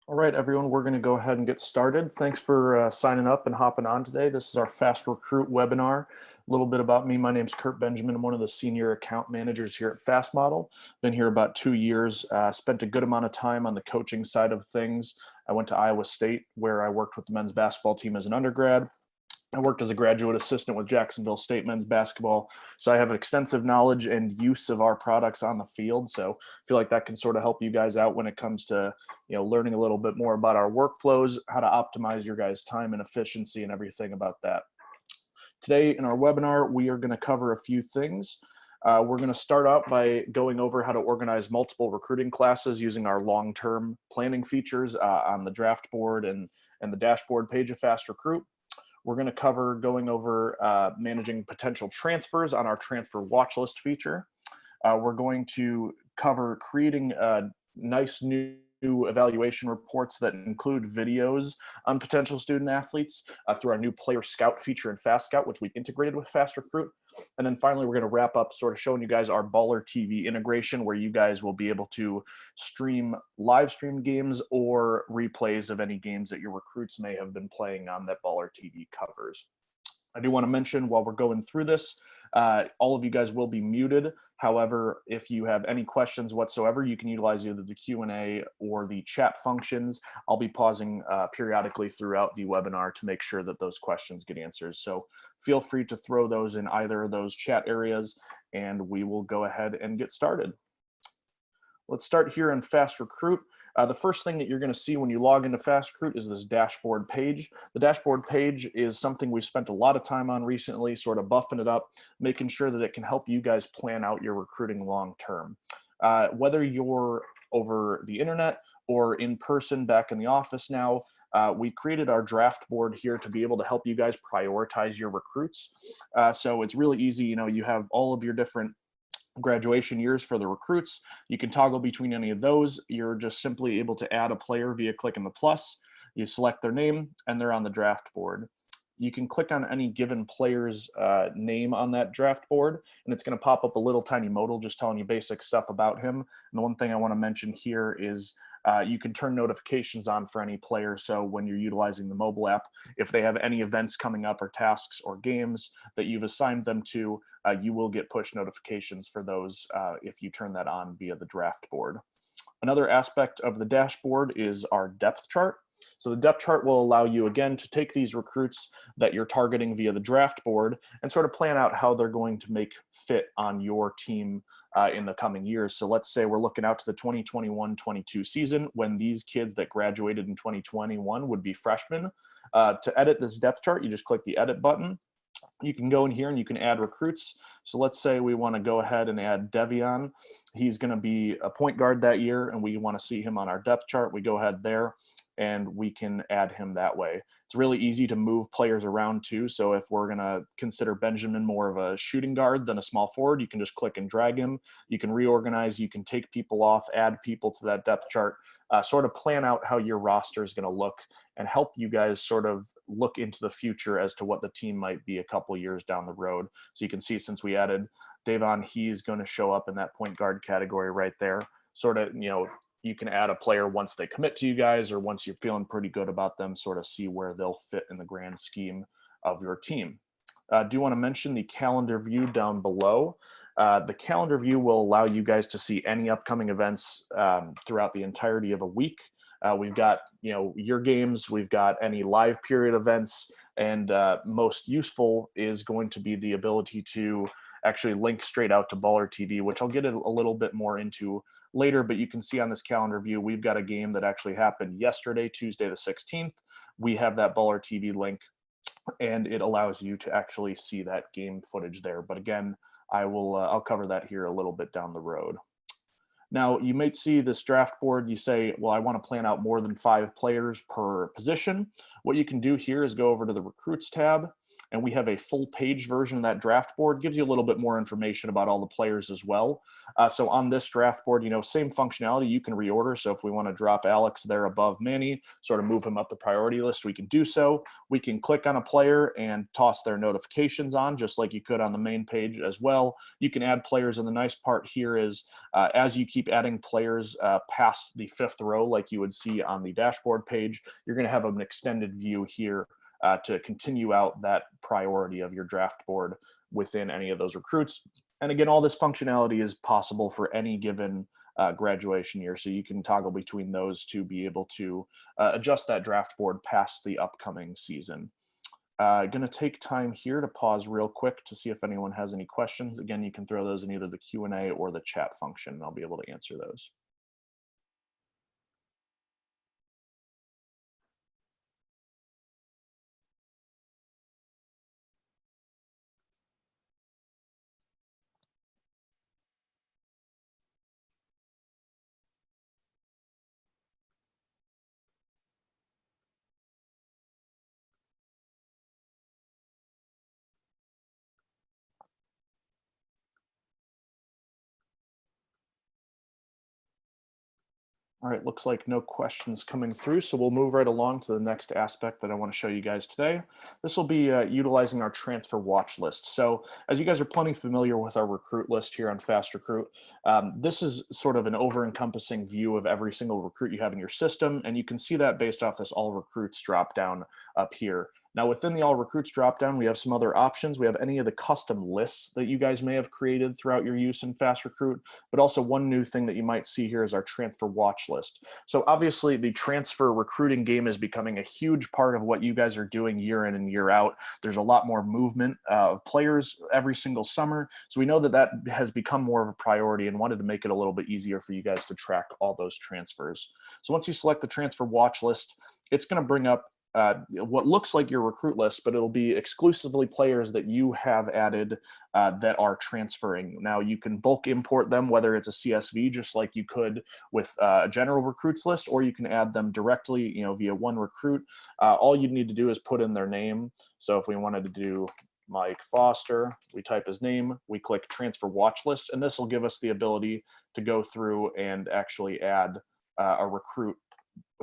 All right, everyone, we're going to go ahead and get started. Thanks for signing up and hopping on today. This is our FastRecruit webinar. A little bit about me. My name's Kurt Benjamin. I'm one of the senior account managers here at FastModel. Been here about 2 years. Spent a good amount of time on the coaching side of things. I went to Iowa State, where I worked with the men's basketball team as an undergrad. I worked as a graduate assistant with Jacksonville State men's basketball. So I have extensive knowledge and use of our products on the field. So I feel like that can sort of help you guys out when it comes to, learning a little bit more about our workflows, how to optimize your guys' time and efficiency and everything about that. Today in our webinar, we are going to cover a few things. We're going to start out by going over how to organize multiple recruiting classes using our long-term planning features on the draft board and the dashboard page of FastRecruit. We're going to cover going over managing potential transfers on our transfer watch list feature. We're going to cover creating nice new evaluation reports that include videos on potential student athletes through our new player scout feature in Fast Scout, which we've integrated with FastRecruit. And then finally, we're going to wrap up sort of showing you guys our Baller TV integration, where you guys will be able to live stream games or replays of any games that your recruits may have been playing on that Baller TV covers. I do want to mention while we're going through this, all of you guys will be muted. However, if you have any questions whatsoever, you can utilize either the Q&A or the chat functions. I'll be pausing periodically throughout the webinar to make sure that those questions get answered. So feel free to throw those in either of those chat areas, and we will go ahead and get started. Let's start here in FastRecruit. The first thing that you're going to see when you log into FastRecruit is this dashboard page. The dashboard page is something we've spent a lot of time on recently, sort of buffing it up, making sure that it can help you guys plan out your recruiting long term. Whether you're over the internet or in person back in the office now, we created our draft board here to be able to help you guys prioritize your recruits. So it's really easy. You have all of your different graduation years for the recruits. You can toggle between any of those. You're just simply able to add a player via clicking the plus. You select their name and they're on the draft board. You can click on any given player's name on that draft board, and it's going to pop up a little tiny modal just telling you basic stuff about him. And the one thing I want to mention here is you can turn notifications on for any player. So when you're utilizing the mobile app, if they have any events coming up or tasks or games that you've assigned them to, you will get push notifications for those if you turn that on via the draft board. Another aspect of the dashboard is our depth chart. So the depth chart will allow you, again, to take these recruits that you're targeting via the draft board and sort of plan out how they're going to make fit on your team in the coming years. So let's say we're looking out to the 2021-22 season when these kids that graduated in 2021 would be freshmen. To edit this depth chart, you just click the edit button. You can go in here and you can add recruits. So let's say we want to go ahead and add Devion. He's going to be a point guard that year, and we want to see him on our depth chart. We go ahead there, and we can add him that way. It's really easy to move players around too. So if we're going to consider Benjamin more of a shooting guard than a small forward, you can just click and drag him. You can reorganize, you can take people off, add people to that depth chart, sort of plan out how your roster is going to look and help you guys sort of look into the future as to what the team might be a couple years down the road. So you can see since we added Davon, he's going to show up in that point guard category right there. Sort of, you can add a player once they commit to you guys or once you're feeling pretty good about them, sort of see where they'll fit in the grand scheme of your team. Do want to mention the calendar view down below. The calendar view will allow you guys to see any upcoming events throughout the entirety of a week. We've got, your games, we've got any live period events, and most useful is going to be the ability to actually link straight out to Baller TV, which I'll get a little bit more into later, but you can see on this calendar view, we've got a game that actually happened yesterday, Tuesday the 16th. We have that Baller TV link, and it allows you to actually see that game footage there. But again, I'll cover that here a little bit down the road. Now, you might see this draft board, you say, well, I want to plan out more than 5 players per position. What you can do here is go over to the Recruits tab. and we have a full page version of that draft board. Gives you a little bit more information about all the players as well. So on this draft board, same functionality, you can reorder. So if we want to drop Alex there above Manny, sort of move him up the priority list, we can do so. We can click on a player and toss their notifications on, just like you could on the main page as well. You can add players, and the nice part here is as you keep adding players past the 5th row, like you would see on the dashboard page, you're going to have an extended view here to continue out that priority of your draft board within any of those recruits. And again, all this functionality is possible for any given graduation year. So you can toggle between those to be able to adjust that draft board past the upcoming season. Going to take time here to pause real quick to see if anyone has any questions. Again, you can throw those in either the Q&A or the chat function, and I'll be able to answer those. All right, looks like no questions coming through, so we'll move right along to the next aspect that I want to show you guys today. This will be utilizing our transfer watch list. So as you guys are plenty familiar with our recruit list here on FastRecruit, this is sort of an over-encompassing view of every single recruit you have in your system, and you can see that based off this all recruits drop down up here. Now within the all recruits dropdown, we have some other options. We have any of the custom lists that you guys may have created throughout your use in FastRecruit, but also one new thing that you might see here is our transfer watch list. So obviously the transfer recruiting game is becoming a huge part of what you guys are doing year in and year out. There's a lot more movement of players every single summer. So we know that that has become more of a priority and wanted to make it a little bit easier for you guys to track all those transfers. So once you select the transfer watch list, it's going to bring up what looks like your recruit list, but it'll be exclusively players that you have added that are transferring. Now you can bulk import them, whether it's a CSV, just like you could with a general recruits list, or you can add them directly, via one recruit. All you need to do is put in their name. So if we wanted to do Mike Foster, we type his name, we click transfer watch list, and this will give us the ability to go through and actually add a recruit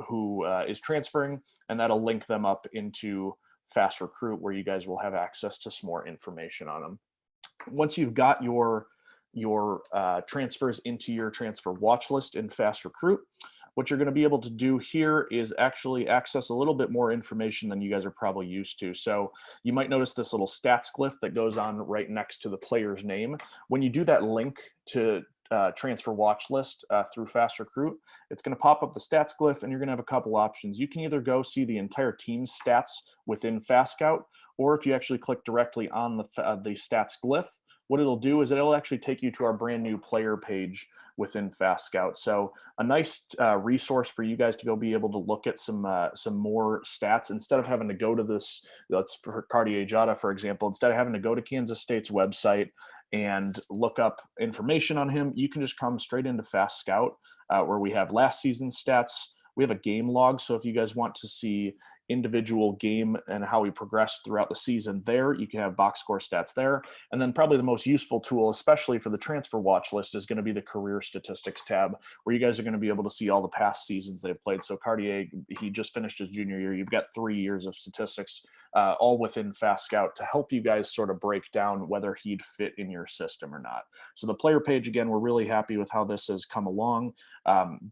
who is transferring, and that'll link them up into FastRecruit, where you guys will have access to some more information on them. Once you've got your transfers into your transfer watch list in FastRecruit, what you're going to be able to do here is actually access a little bit more information than you guys are probably used to. So you might notice this little stats glyph that goes on right next to the player's name. When you do that link to transfer watch list through FastRecruit, it's going to pop up the stats glyph, and you're going to have a couple options. You can either go see the entire team's stats within FastScout, or if you actually click directly on the stats glyph, what it'll do is it'll actually take you to our brand new player page within FastScout. So a nice resource for you guys to go be able to look at some more stats instead of having to go to this. Let's for Cartier Jada, for example, instead of having to go to Kansas State's website and look up information on him, you can just come straight into FastScout, where we have last season's stats. We have a game log, so if you guys want to see individual game and how we progress throughout the season there, you can have box score stats there. And then probably the most useful tool, especially for the transfer watch list, is going to be the career statistics tab, where you guys are going to be able to see all the past seasons they've played. So Cartier, he just finished his junior year. You've got 3 years of statistics all within FastScout to help you guys sort of break down whether he'd fit in your system or not. So the player page, again, we're really happy with how this has come along.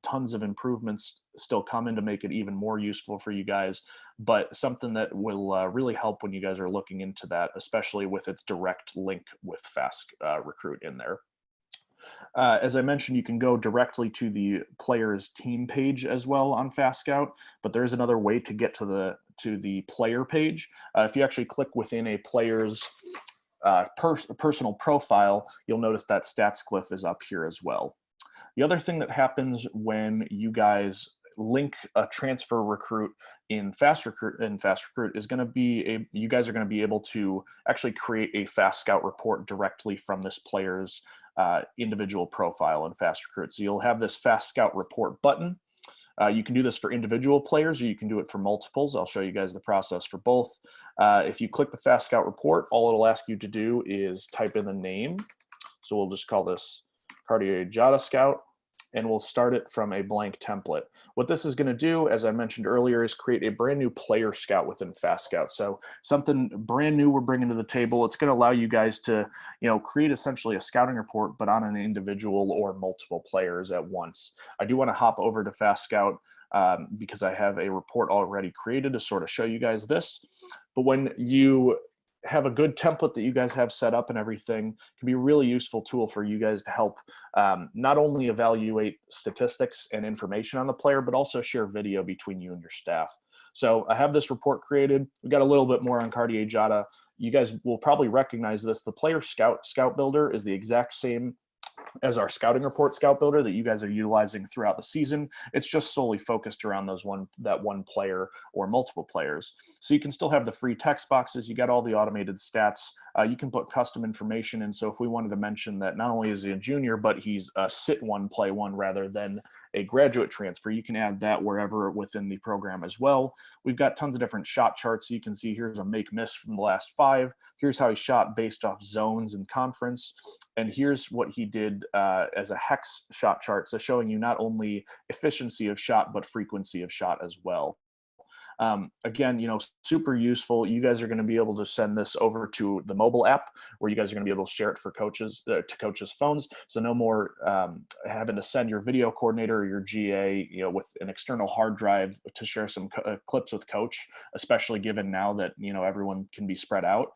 Tons of improvements still coming to make it even more useful for you guys, but something that will really help when you guys are looking into that, especially with its direct link with FastRecruit in there. As I mentioned, you can go directly to the player's team page as well on FastScout, but there is another way to get to the player page. If you actually click within a player's personal profile, you'll notice that stats glyph is up here as well. The other thing that happens when you guys link a transfer recruit in FastRecruit is going to be you guys are going to be able to actually create a FastScout report directly from this player's individual profile in FastRecruit. So you'll have this FastScout report button. You can do this for individual players or you can do it for multiples. I'll show you guys the process for both. If you click the Fast Scout report, all it'll ask you to do is type in the name. So we'll just call this Cartier Jada Scout, and we'll start it from a blank template. What this is going to do, as I mentioned earlier, is create a brand new player scout within Fast Scout. So something brand new we're bringing to the table. It's going to allow you guys to, create essentially a scouting report, but on an individual or multiple players at once. I do want to hop over to Fast Scout because I have a report already created to sort of show you guys this. But when you have a good template that you guys have set up and everything, can be a really useful tool for you guys to help not only evaluate statistics and information on the player, but also share video between you and your staff. So I have this report created. We got a little bit more on Cartier Jada. You guys will probably recognize this. The player scout builder is the exact same as our scouting report scout builder that you guys are utilizing throughout the season. It's just solely focused around that one player or multiple players. So you can still have the free text boxes. You got all the automated stats. You can put custom information in. So if we wanted to mention that not only is he a junior, but he's a sit one, play one rather than a graduate transfer, you can add that wherever within the program as well. We've got tons of different shot charts. You can see here's a make miss from the last 5. Here's how he shot based off zones and conference. And here's what he did as a hex shot chart. So showing you not only efficiency of shot, but frequency of shot as well. Again, super useful. You guys are going to be able to send this over to the mobile app where you guys are going to be able to share it for coaches to coaches' phones. So no more having to send your video coordinator or your GA, with an external hard drive to share some clips with coach, especially given now that, everyone can be spread out.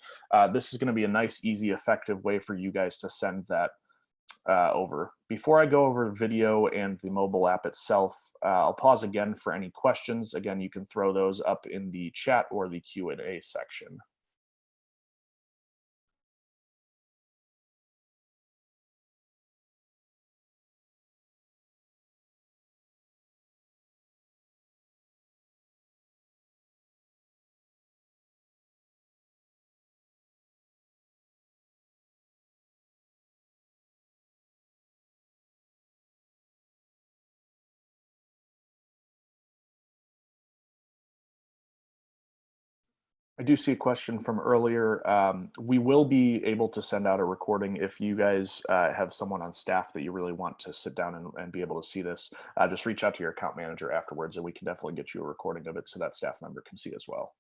This is going to be a nice, easy, effective way for you guys to send that over. Before I go over video and the mobile app itself, I'll pause again for any questions. Again, you can throw those up in the chat or the Q&A section. I do see a question from earlier. We will be able to send out a recording if you guys have someone on staff that you really want to sit down and be able to see this. Just reach out to your account manager afterwards, and we can definitely get you a recording of it so that staff member can see as well.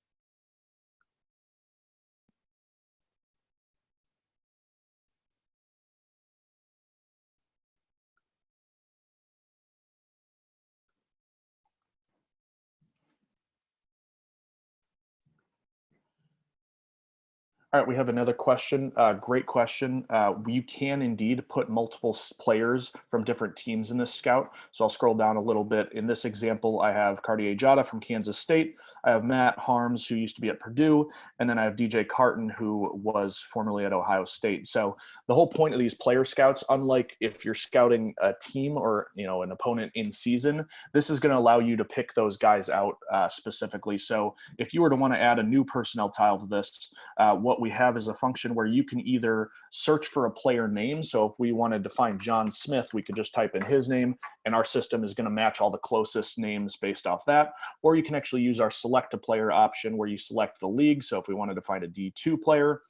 All right, we have another question. Great question. You can indeed put multiple players from different teams in this scout. So I'll scroll down a little bit. In this example, I have Cartier Jada from Kansas State. I have Matt Harms, who used to be at Purdue. And then I have DJ Carton, who was formerly at Ohio State. So the whole point of these player scouts, unlike if you're scouting a team or an opponent in season, this is going to allow you to pick those guys out specifically. So if you were to want to add a new personnel tile to this, what we have is a function where you can either search for a player name. So if we wanted to find John Smith, we could just type in his name and our system is going to match all the closest names based off that. Or you can actually use our select a player option where you select the league. So if we wanted to find a D2 player,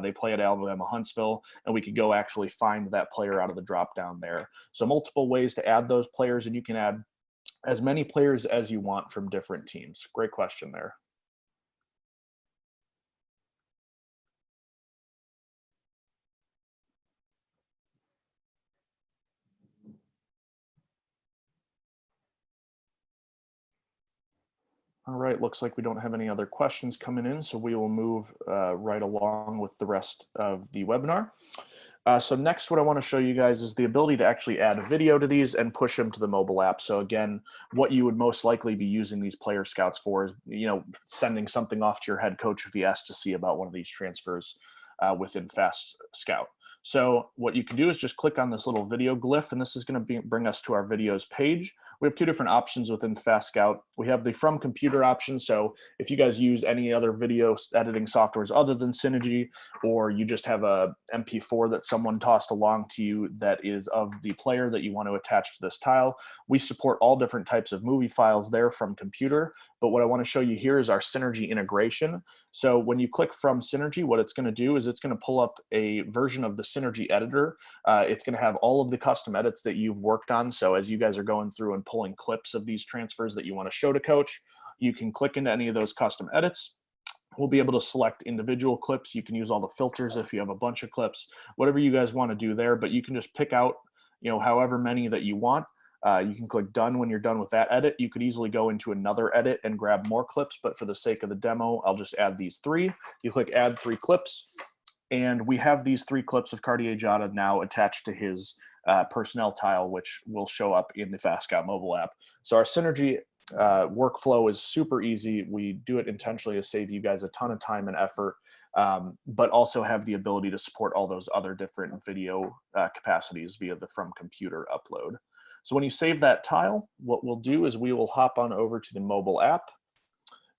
they play at Alabama Huntsville, and we could go actually find that player out of the drop down there. So multiple ways to add those players, and you can add as many players as you want from different teams. Great question there. All right, looks like we don't have any other questions coming in, so we will move right along with the rest of the webinar. So next, what I want to show you guys is the ability to actually add a video to these and push them to the mobile app. So again, what you would most likely be using these player scouts for is, sending something off to your head coach if he asked to see about one of these transfers within Fast Scout. So what you can do is just click on this little video glyph, and this is going to bring us to our videos page. We have two different options within FastScout. We have the from computer option. So if you guys use any other video editing softwares other than Synergy, or you just have a MP4 that someone tossed along to you that is of the player that you want to attach to this tile, we support all different types of movie files there from computer. But what I want to show you here is our Synergy integration. So when you click from Synergy, what it's going to do is it's going to pull up a version of the Synergy editor. It's going to have all of the custom edits that you've worked on. So as you guys are going through and pulling clips of these transfers that you want to show to coach, you can click into any of those custom edits. We'll be able to select individual clips. You can use all the filters if you have a bunch of clips, whatever you guys want to do there, but you can just pick out, however many that you want. You can click done when you're done with that edit. You could easily go into another edit and grab more clips, but for the sake of the demo, I'll just add these 3. You click add 3 clips, and we have these 3 clips of Cartier Jada now attached to his personnel tile, which will show up in the FastScout mobile app. So our Synergy workflow is super easy. We do it intentionally to save you guys a ton of time and effort, but also have the ability to support all those other different video capacities via the from computer upload. So when you save that tile, what we'll do is we will hop on over to the mobile app.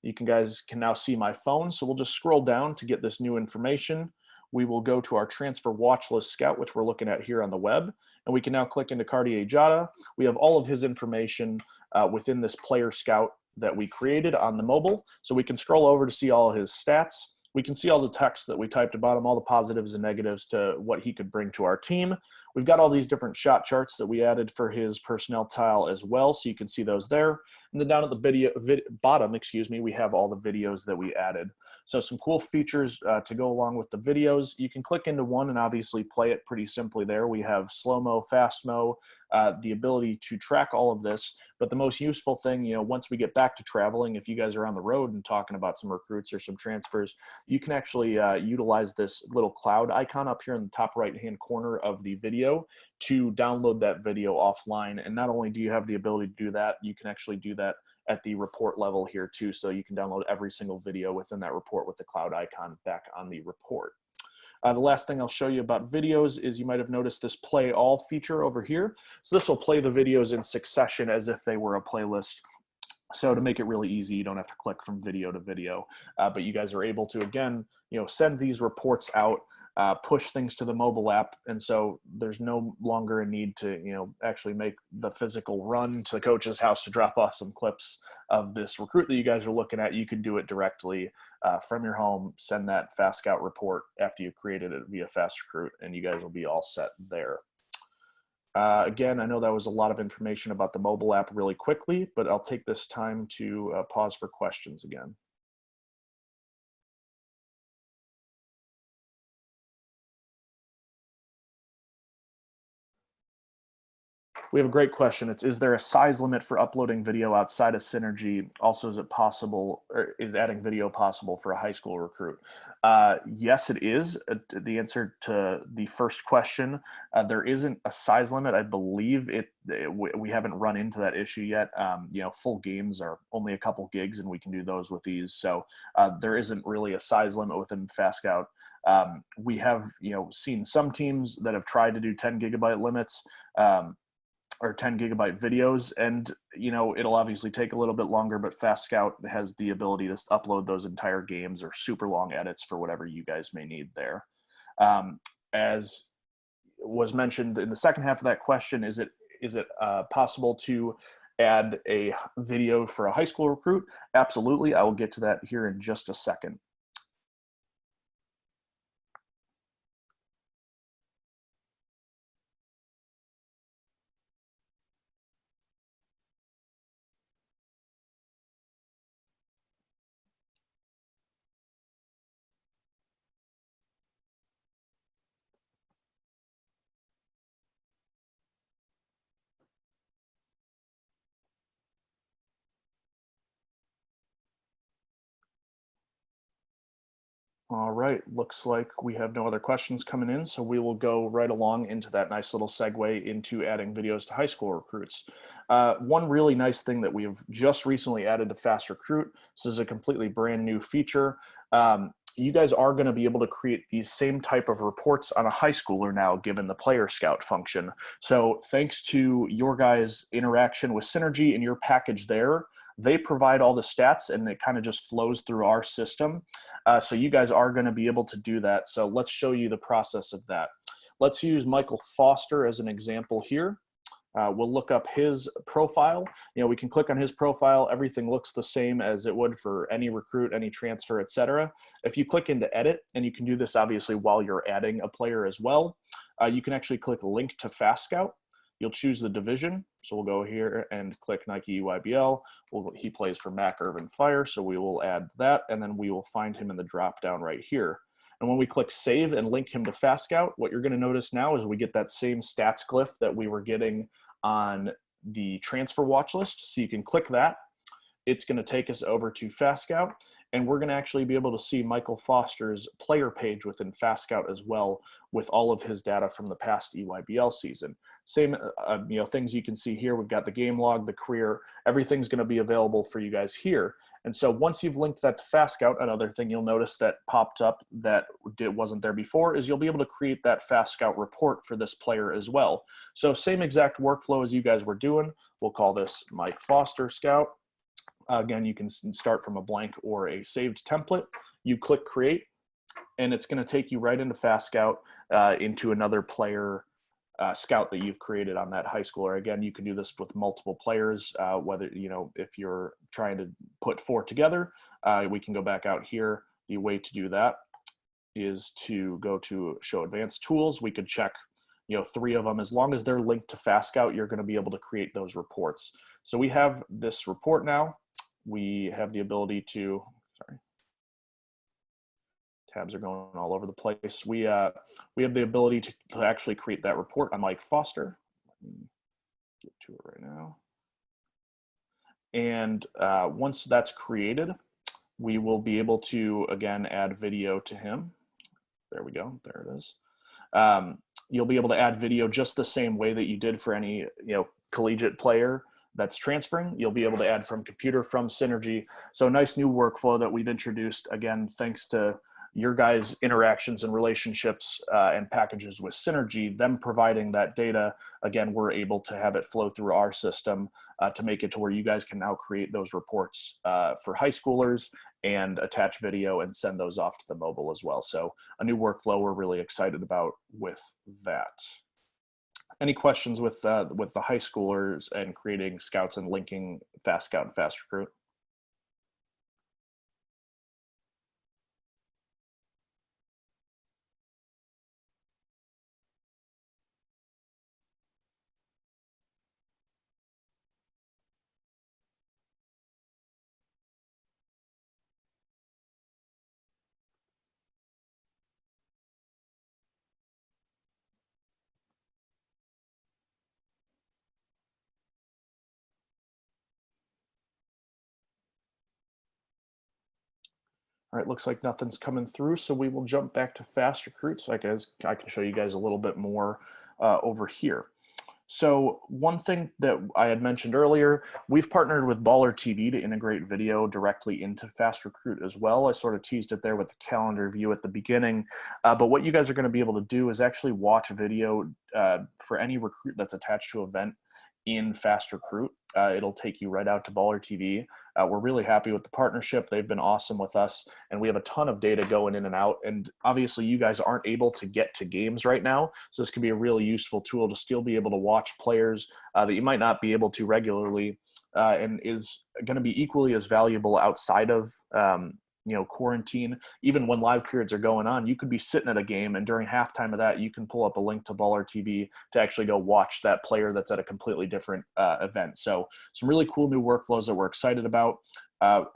You guys can now see my phone. So we'll just scroll down to get this new information. We will go to our transfer watch list scout, which we're looking at here on the web. And we can now click into Cartier Jada. We have all of his information within this player scout that we created on the mobile. So we can scroll over to see all of his stats. We can see all the text that we typed about him, all the positives and negatives to what he could bring to our team. We've got all these different shot charts that we added for his personnel tile as well, so you can see those there. And then down at the bottom, we have all the videos that we added. So some cool features to go along with the videos. You can click into one and obviously play it pretty simply there. We have slow-mo, fast-mo, the ability to track all of this. But the most useful thing, once we get back to traveling, if you guys are on the road and talking about some recruits or some transfers, you can actually utilize this little cloud icon up here in the top right-hand corner of the video to download that video offline. And not only do you have the ability to do that, you can actually do that at the report level here too. So you can download every single video within that report with the cloud icon back on the report. The last thing I'll show you about videos is you might have noticed this play all feature over here. So this will play the videos in succession as if they were a playlist. So to make it really easy, you don't have to click from video to video, but you guys are able to, again, send these reports out, push things to the mobile app. And so there's no longer a need to, actually make the physical run to the coach's house to drop off some clips of this recruit that you guys are looking at. You can do it directly from your home, send that FastScout report after you've created it via FastRecruit, and you guys will be all set there. Again, I know that was a lot of information about the mobile app really quickly, but I'll take this time to pause for questions again. We have a great question. Is there a size limit for uploading video outside of Synergy? Also, is it possible, or is adding video possible for a high school recruit? Yes, it is. The answer to the first question, there isn't a size limit. I believe we haven't run into that issue yet. Full games are only a couple gigs, and we can do those with ease. So there isn't really a size limit within FastScout. We have seen some teams that have tried to do 10 gigabyte limits. Or 10 gigabyte videos, and it'll obviously take a little bit longer, but FastScout has the ability to upload those entire games or super long edits for whatever you guys may need there. As was mentioned in the second half of that question, is it possible to add a video for a high school recruit? Absolutely. I will get to that here in just a second. All right, looks like we have no other questions coming in, so we will go right along into that nice little segue into adding videos to high school recruits. One really nice thing that we've just recently added to FastRecruit, this is a completely brand new feature. you guys are going to be able to create these same type of reports on a high schooler now, given the player scout function. So thanks to your guys' interaction with Synergy and your package there, they provide all the stats and it kind of just flows through our system. So you guys are going to be able to do that. So let's show you the process of that. Let's use Michael Foster as an example here. We'll look up his profile. You know, we can click on his profile. Everything looks the same as it would for any recruit, any transfer, etc. If you click into edit, and you can do this obviously while you're adding a player as well, you can actually click link to FastScout. You'll choose the division. So we'll go here and click Nike EYBL. He plays for Mac Irvin Fire, so we will add that, and then we will find him in the drop down right here. And when we click save and link him to FastScout, what you're going to notice now is we get that same stats glyph that we were getting on the transfer watch list. So you can click that. It's going to take us over to FastScout, and we're going to actually be able to see Michael Foster's player page within FastScout as well, with all of his data from the past EYBL season. Same things you can see here. We've got the game log, the career, everything's going to be available for you guys here. And so once you've linked that to FastScout, another thing you'll notice that popped up that wasn't there before is you'll be able to create that FastScout report for this player as well. So same exact workflow as you guys were doing. We'll call this Mike Foster Scout. Again, you can start from a blank or a saved template. You click create, and it's going to take you right into FastScout into another player scout that you've created on that high schooler. Again, you can do this with multiple players, whether, if you're trying to put 4 together, we can go back out here. The way to do that is to go to show advanced tools. We could check 3 of them. As long as they're linked to FastScout, you're going to be able to create those reports. So we have this report now. We have the ability to, tabs are going all over the place. We have the ability to actually create that report on Mike Foster. Let me get to it right now. And once that's created, we will be able to, again, add video to him. There we go. There it is. You'll be able to add video just the same way that you did for any collegiate player that's transferring. You'll be able to add from computer, from Synergy. So a nice new workflow that we've introduced, again, thanks to your guys' interactions and relationships and packages with Synergy, them providing that data. Again, we're able to have it flow through our system to make it to where you guys can now create those reports for high schoolers and attach video and send those off to the mobile as well. So a new workflow we're really excited about with that. Any questions with the high schoolers and creating scouts and linking FastScout and FastRecruit? All right, looks like nothing's coming through, so we will jump back to FastRecruit so I can show you guys a little bit more over here. So one thing that I had mentioned earlier, we've partnered with Baller TV to integrate video directly into FastRecruit as well. I sort of teased it there with the calendar view at the beginning, but what you guys are going to be able to do is actually watch video for any recruit that's attached to an event in FastRecruit. It'll take you right out to Baller TV. We're really happy with the partnership. They've been awesome with us, and we have a ton of data going in and out. And obviously you guys aren't able to get to games right now, so this can be a really useful tool to still be able to watch players that you might not be able to regularly, and is going to be equally as valuable outside of quarantine. Even when live periods are going on, you could be sitting at a game, and during halftime of that, you can pull up a link to Baller TV to actually go watch that player that's at a completely different event. So some really cool new workflows that we're excited about.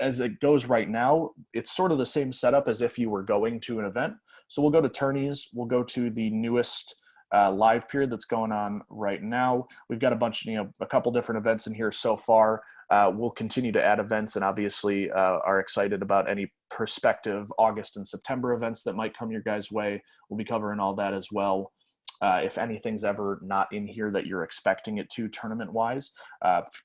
As it goes right now, it's sort of the same setup as if you were going to an event. So we'll go to tourneys, we'll go to the newest live period that's going on right now. We've got a bunch, a couple different events in here so far. We'll continue to add events, and obviously are excited about any prospective August and September events that might come your guys' way. We'll be covering all that as well. If anything's ever not in here that you're expecting it to tournament-wise,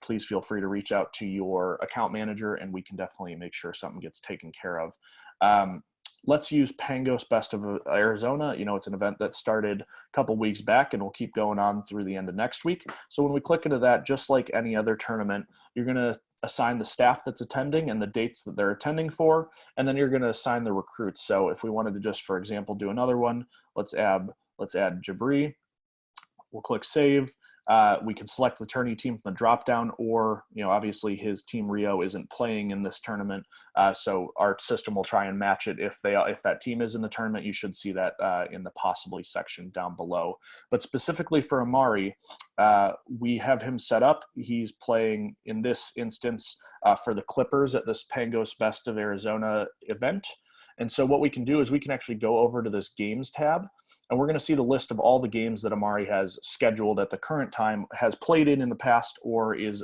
please feel free to reach out to your account manager, and we can definitely make sure something gets taken care of. let's use Pangos Best of Arizona. You know, it's an event that started a couple weeks back and will keep going on through the end of next week. So when we click into that, just like any other tournament, you're going to assign the staff that's attending and the dates that they're attending for, and then you're going to assign the recruits. So if we wanted to just, for example, do another one, let's add Jabri. We'll click save. We can select the tourney team from the drop down, or, you know, obviously his team Rio isn't playing in this tournament, so our system will try and match it. If that team is in the tournament, you should see that in the possibly section down below. But specifically for Amari, we have him set up. He's playing in this instance for the Clippers at this Pangos Best of Arizona event. And so what we can do is we can actually go over to this games tab, and we're going to see the list of all the games that Amari has scheduled at the current time, has played in the past, or is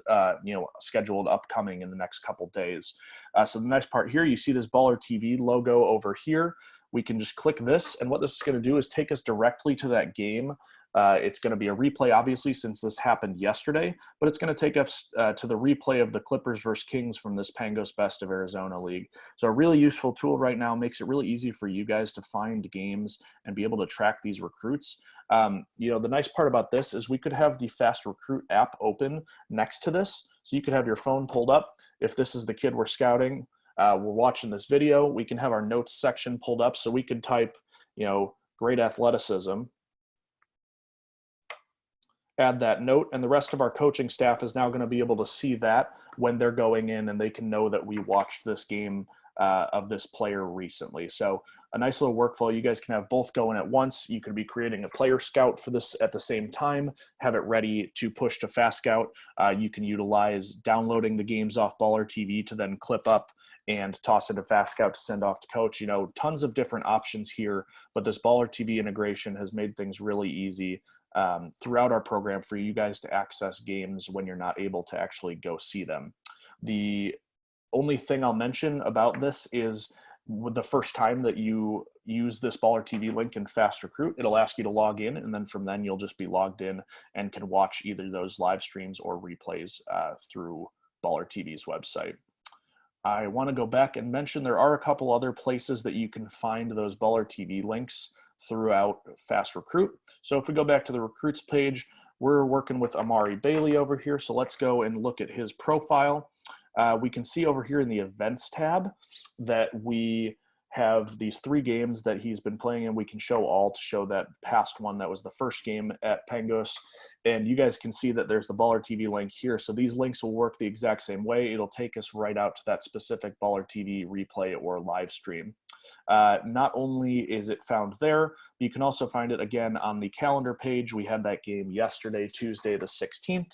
scheduled upcoming in the next couple days. So the next part here, you see this Baller TV logo over here. We can just click this, and what this is going to do is take us directly to that game. It's going to be a replay, obviously, since this happened yesterday, but it's going to take us to the replay of the Clippers versus Kings from this Pangos Best of Arizona League. So a really useful tool right now, makes it really easy for you guys to find games and be able to track these recruits. You know, the nice part about this is we could have the FastRecruit app open next to this. So you could have your phone pulled up. If this is the kid we're scouting, we're watching this video, we can have our notes section pulled up. So we could type, you know, great athleticism, add that note, and the rest of our coaching staff is now going to be able to see that when they're going in, and they can know that we watched this game of this player recently. So a nice little workflow. You guys can have both going at once. You could be creating a player scout for this at the same time, have it ready to push to Fast Scout. You can utilize downloading the games off Baller TV to then clip up and toss into Fast Scout to send off to coach. You know, tons of different options here, but this Baller TV integration has made things really easy throughout our program for you guys to access games when you're not able to actually go see them. The only thing I'll mention about this is the first time that you use this Baller TV link in FastRecruit, it'll ask you to log in, and then from then you'll just be logged in and can watch either those live streams or replays through Baller TV's website. I want to go back and mention there are a couple other places that you can find those Baller TV links throughout FastRecruit. So if we go back to the recruits page, we're working with Amari Bailey over here. So let's go and look at his profile. We can see over here in the events tab that we have these 3 games that he's been playing, and we can show all to show that past one that was the first game at Pangos. And you guys can see that there's the Baller TV link here. So these links will work the exact same way. It'll take us right out to that specific Baller TV replay or live stream. Not only is it found there, but you can also find it again on the calendar page. We had that game yesterday, Tuesday the 16th.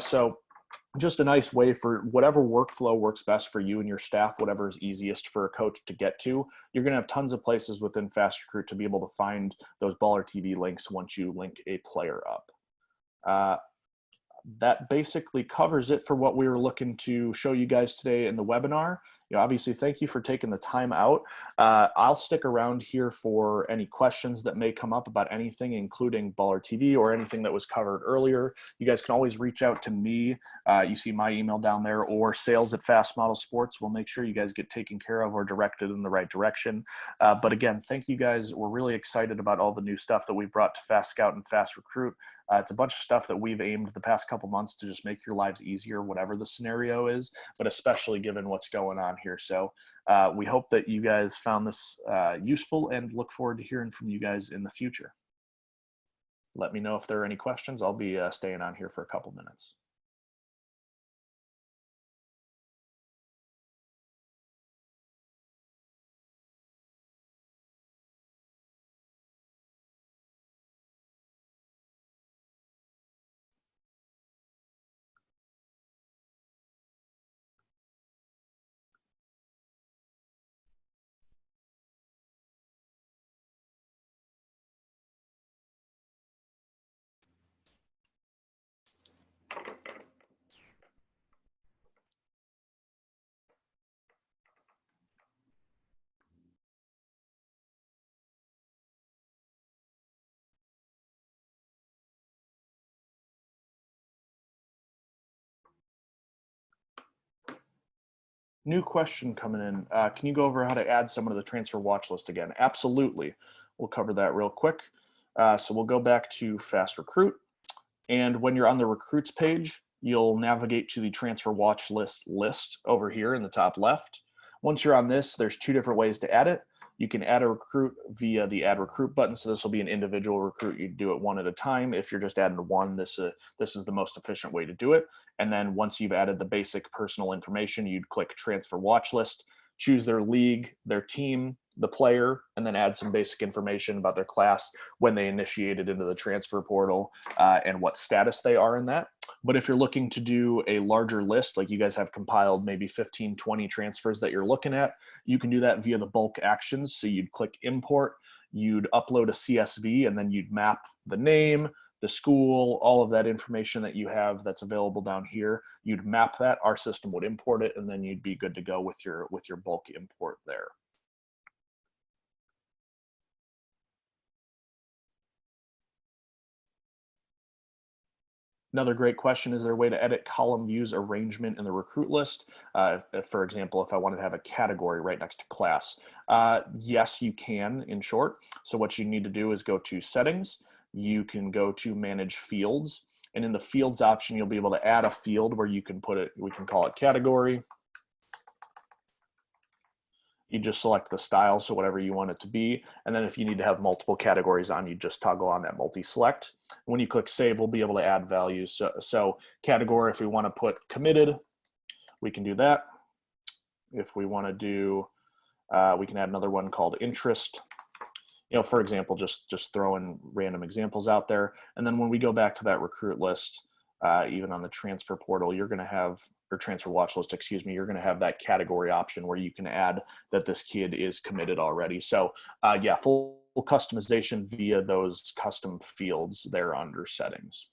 So just a nice way for whatever workflow works best for you and your staff, whatever is easiest for a coach to get to. You're going to have tons of places within FastRecruit to be able to find those Baller TV links once you link a player up. That basically covers it for what we were looking to show you guys today in the webinar. You know, obviously, thank you for taking the time out. I'll stick around here for any questions that may come up about anything, including Baller TV or anything that was covered earlier. You guys can always reach out to me. You see my email down there, or sales@FastModelSports. We'll make sure you guys get taken care of or directed in the right direction. But again, thank you guys. We're really excited about all the new stuff that we've brought to Fast Scout and FastRecruit. It's a bunch of stuff that we've aimed the past couple months to just make your lives easier, whatever the scenario is, but especially given what's going on here. So we hope that you guys found this useful, and look forward to hearing from you guys in the future. Let me know if there are any questions. I'll be staying on here for a couple minutes. New question coming in. Can you go over how to add someone to the transfer watch list again? Absolutely. We'll cover that real quick. So we'll go back to FastRecruit. And when you're on the recruits page, you'll navigate to the transfer watch list over here in the top left. Once you're on this, there's two different ways to add it. You can add a recruit via the add recruit button. So this will be an individual recruit. You do it one at a time. If you're just adding one, this is the most efficient way to do it. And then once you've added the basic personal information, you'd click transfer watch list, choose their league, their team, the player, and then add some basic information about their class, when they initiated into the transfer portal, and what status they are in that. But if you're looking to do a larger list, like you guys have compiled maybe 15, 20 transfers that you're looking at, you can do that via the bulk actions. So you'd click import, you'd upload a CSV, and then you'd map the name, the school, all of that information that you have that's available down here. You'd map that, our system would import it, and then you'd be good to go with your bulk import there. Another great question, is there a way to edit column views arrangement in the recruit list? If, for example, if I wanted to have a category right next to class. Yes, you can, in short. So what you need to do is go to settings. You can go to manage fields. And in the fields option, you'll be able to add a field where you can put it, we can call it category. You just select the style, so whatever you want it to be. And then if you need to have multiple categories on, you just toggle on that multi-select. When you click save, we'll be able to add values. So category, if we want to put committed, we can do that. If we want to do, we can add another one called interest. You know, for example, just throwing random examples out there. And then when we go back to that recruit list, even on the transfer portal, you're going to have, or transfer watch list, excuse me, you're going to have that category option where you can add that this kid is committed already. So yeah, full customization via those custom fields there under settings.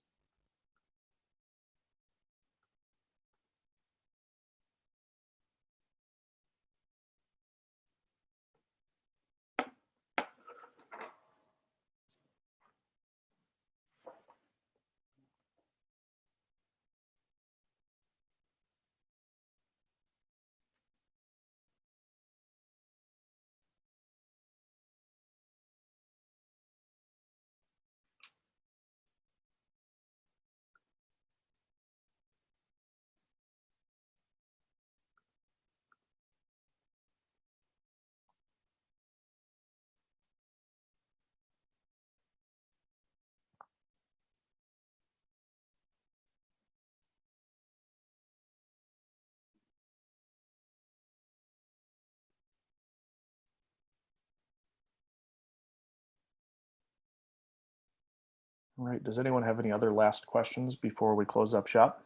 All right, does anyone have any other last questions before we close up shop?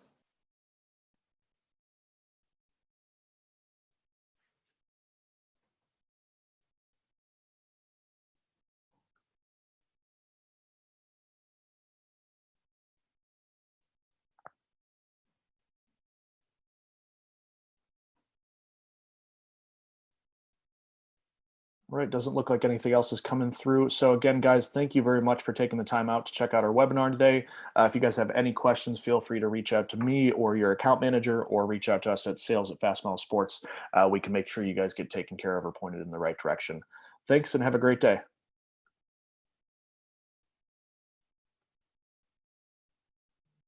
Right, doesn't look like anything else is coming through. So again, guys, thank you very much for taking the time out to check out our webinar today. If you guys have any questions, feel free to reach out to me or your account manager, or reach out to us at sales@fastmodelsports. We can make sure you guys get taken care of or pointed in the right direction. Thanks and have a great day.